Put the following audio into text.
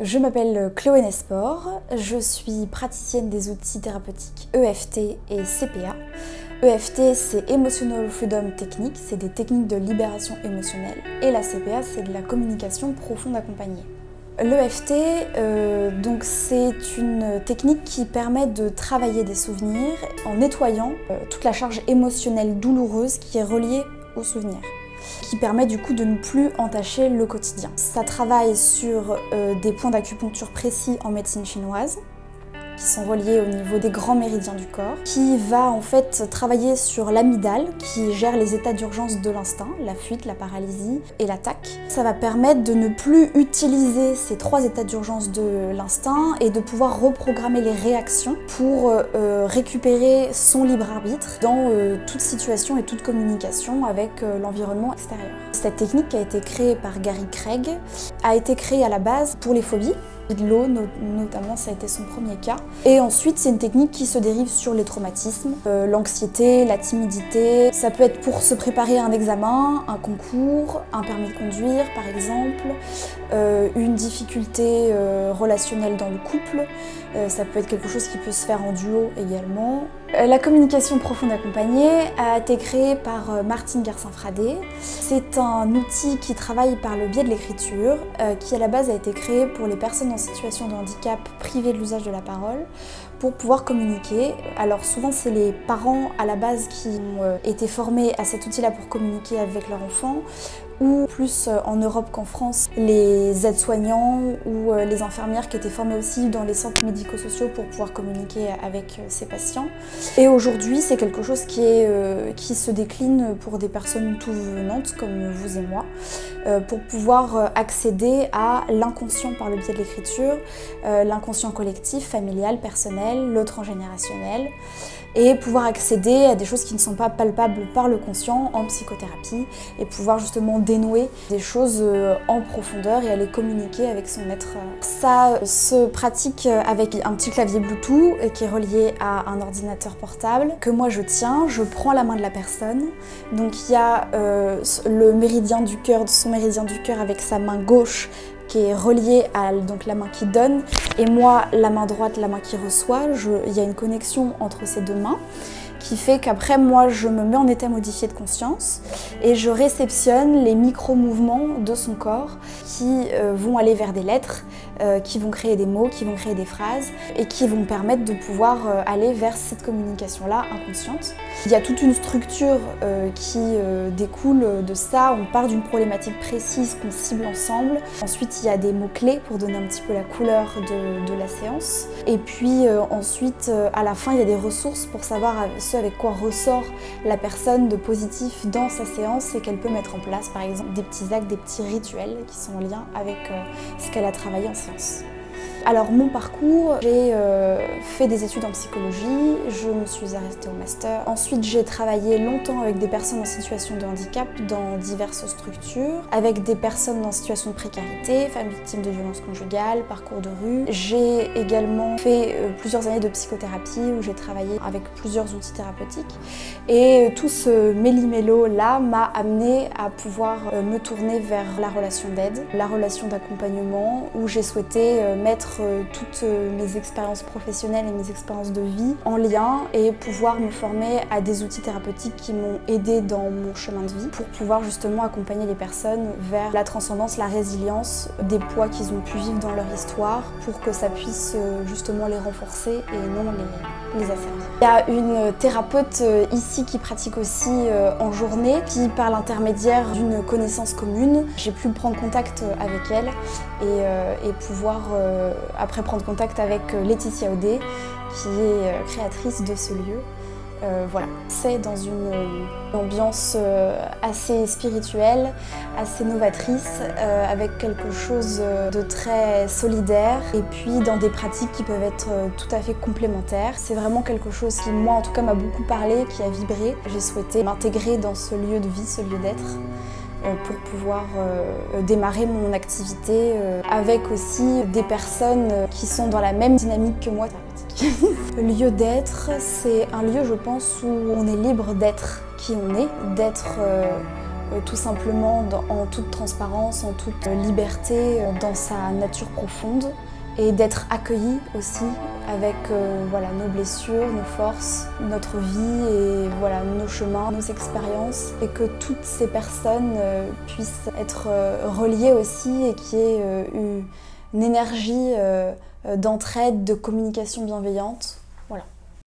Je m'appelle Chloé Nesport, je suis praticienne des outils thérapeutiques EFT et CPA. EFT, c'est Emotional Freedom Technique, c'est des techniques de libération émotionnelle. Et la CPA, c'est de la communication profonde accompagnée. L'EFT, c'est une technique qui permet de travailler des souvenirs en nettoyant toute la charge émotionnelle douloureuse qui est reliée aux souvenirs, qui permet du coup de ne plus entacher le quotidien. Ça travaille sur des points d'acupuncture précis en médecine chinoise, qui sont reliés au niveau des grands méridiens du corps, qui va en fait travailler sur l'amygdale, qui gère les états d'urgence de l'instinct, la fuite, la paralysie et l'attaque. Ça va permettre de ne plus utiliser ces trois états d'urgence de l'instinct et de pouvoir reprogrammer les réactions pour récupérer son libre arbitre dans toute situation et toute communication avec l'environnement extérieur. Cette technique qui a été créée par Gary Craig a été créée à la base pour les phobies. De l'eau, notamment, ça a été son premier cas. Et ensuite, c'est une technique qui se dérive sur les traumatismes, l'anxiété, la timidité. Ça peut être pour se préparer à un examen, un concours, un permis de conduire par exemple, une difficulté relationnelle dans le couple. Ça peut être quelque chose qui peut se faire en duo également. La communication profonde accompagnée a été créée par Martine Garcin-Fradé. C'est un outil qui travaille par le biais de l'écriture, qui à la base a été créé pour les personnes en situation de handicap privées de l'usage de la parole, pour pouvoir communiquer. Alors souvent c'est les parents à la base qui ont été formés à cet outil-là pour communiquer avec leur enfant, ou plus en Europe qu'en France, les aides-soignants ou les infirmières qui étaient formées aussi dans les centres médico-sociaux pour pouvoir communiquer avec ces patients. Et aujourd'hui, c'est quelque chose qui se décline pour des personnes tout venantes comme vous et moi, pour pouvoir accéder à l'inconscient par le biais de l'écriture, l'inconscient collectif, familial, personnel, le transgénérationnel, et pouvoir accéder à des choses qui ne sont pas palpables par le conscient en psychothérapie et pouvoir justement dénouer des choses en profondeur et aller communiquer avec son être. Ça se pratique avec un petit clavier Bluetooth qui est relié à un ordinateur portable que moi je tiens, je prends la main de la personne. Donc il y a le méridien du cœur, son méridien du cœur avec sa main gauche qui est reliée à donc, la main qui donne, et moi la main droite, la main qui reçoit. Il y a une connexion entre ces deux mains qui fait qu'après moi je me mets en état modifié de conscience et je réceptionne les micro-mouvements de son corps qui vont aller vers des lettres, qui vont créer des mots, qui vont créer des phrases et qui vont permettre de pouvoir aller vers cette communication-là inconsciente. Il y a toute une structure qui découle de ça. On part d'une problématique précise qu'on cible ensemble. Ensuite, il y a des mots-clés pour donner un petit peu la couleur de la séance. Et puis ensuite, à la fin, il y a des ressources pour savoir ce avec quoi ressort la personne de positif dans sa séance et qu'elle peut mettre en place, par exemple, des petits actes, des petits rituels qui sont en lien avec ce qu'elle a travaillé en séance. Alors mon parcours, j'ai fait des études en psychologie, je me suis arrêtée au master. Ensuite j'ai travaillé longtemps avec des personnes en situation de handicap dans diverses structures, avec des personnes en situation de précarité, femmes victimes de violences conjugales, parcours de rue. J'ai également fait plusieurs années de psychothérapie où j'ai travaillé avec plusieurs outils thérapeutiques. Et tout ce méli-mélo là m'a amené à pouvoir me tourner vers la relation d'aide, la relation d'accompagnement, où j'ai souhaité mettre toutes mes expériences professionnelles et mes expériences de vie en lien et pouvoir me former à des outils thérapeutiques qui m'ont aidée dans mon chemin de vie pour pouvoir justement accompagner les personnes vers la transcendance, la résilience des poids qu'ils ont pu vivre dans leur histoire pour que ça puisse justement les renforcer et non les asservir. Il y a une thérapeute ici qui pratique aussi en journée, qui par l'intermédiaire d'une connaissance commune, j'ai pu prendre contact avec elle et pouvoir après prendre contact avec Laetitia Audet, qui est créatrice de ce lieu. Voilà, c'est dans une ambiance assez spirituelle, assez novatrice, avec quelque chose de très solidaire et puis dans des pratiques qui peuvent être tout à fait complémentaires. C'est vraiment quelque chose qui, moi en tout cas, m'a beaucoup parlé, qui a vibré. J'ai souhaité m'intégrer dans ce lieu de vie, ce lieu d'être, pour pouvoir démarrer mon activité avec aussi des personnes qui sont dans la même dynamique que moi. Le lieu d'être, c'est un lieu, je pense, où on est libre d'être qui on est, d'être tout simplement en toute transparence, en toute liberté, dans sa nature profonde, et d'être accueilli aussi avec voilà, nos blessures, nos forces, notre vie et voilà, nos chemins, nos expériences, et que toutes ces personnes puissent être reliées aussi et qu'il y ait une énergie d'entraide, de communication bienveillante.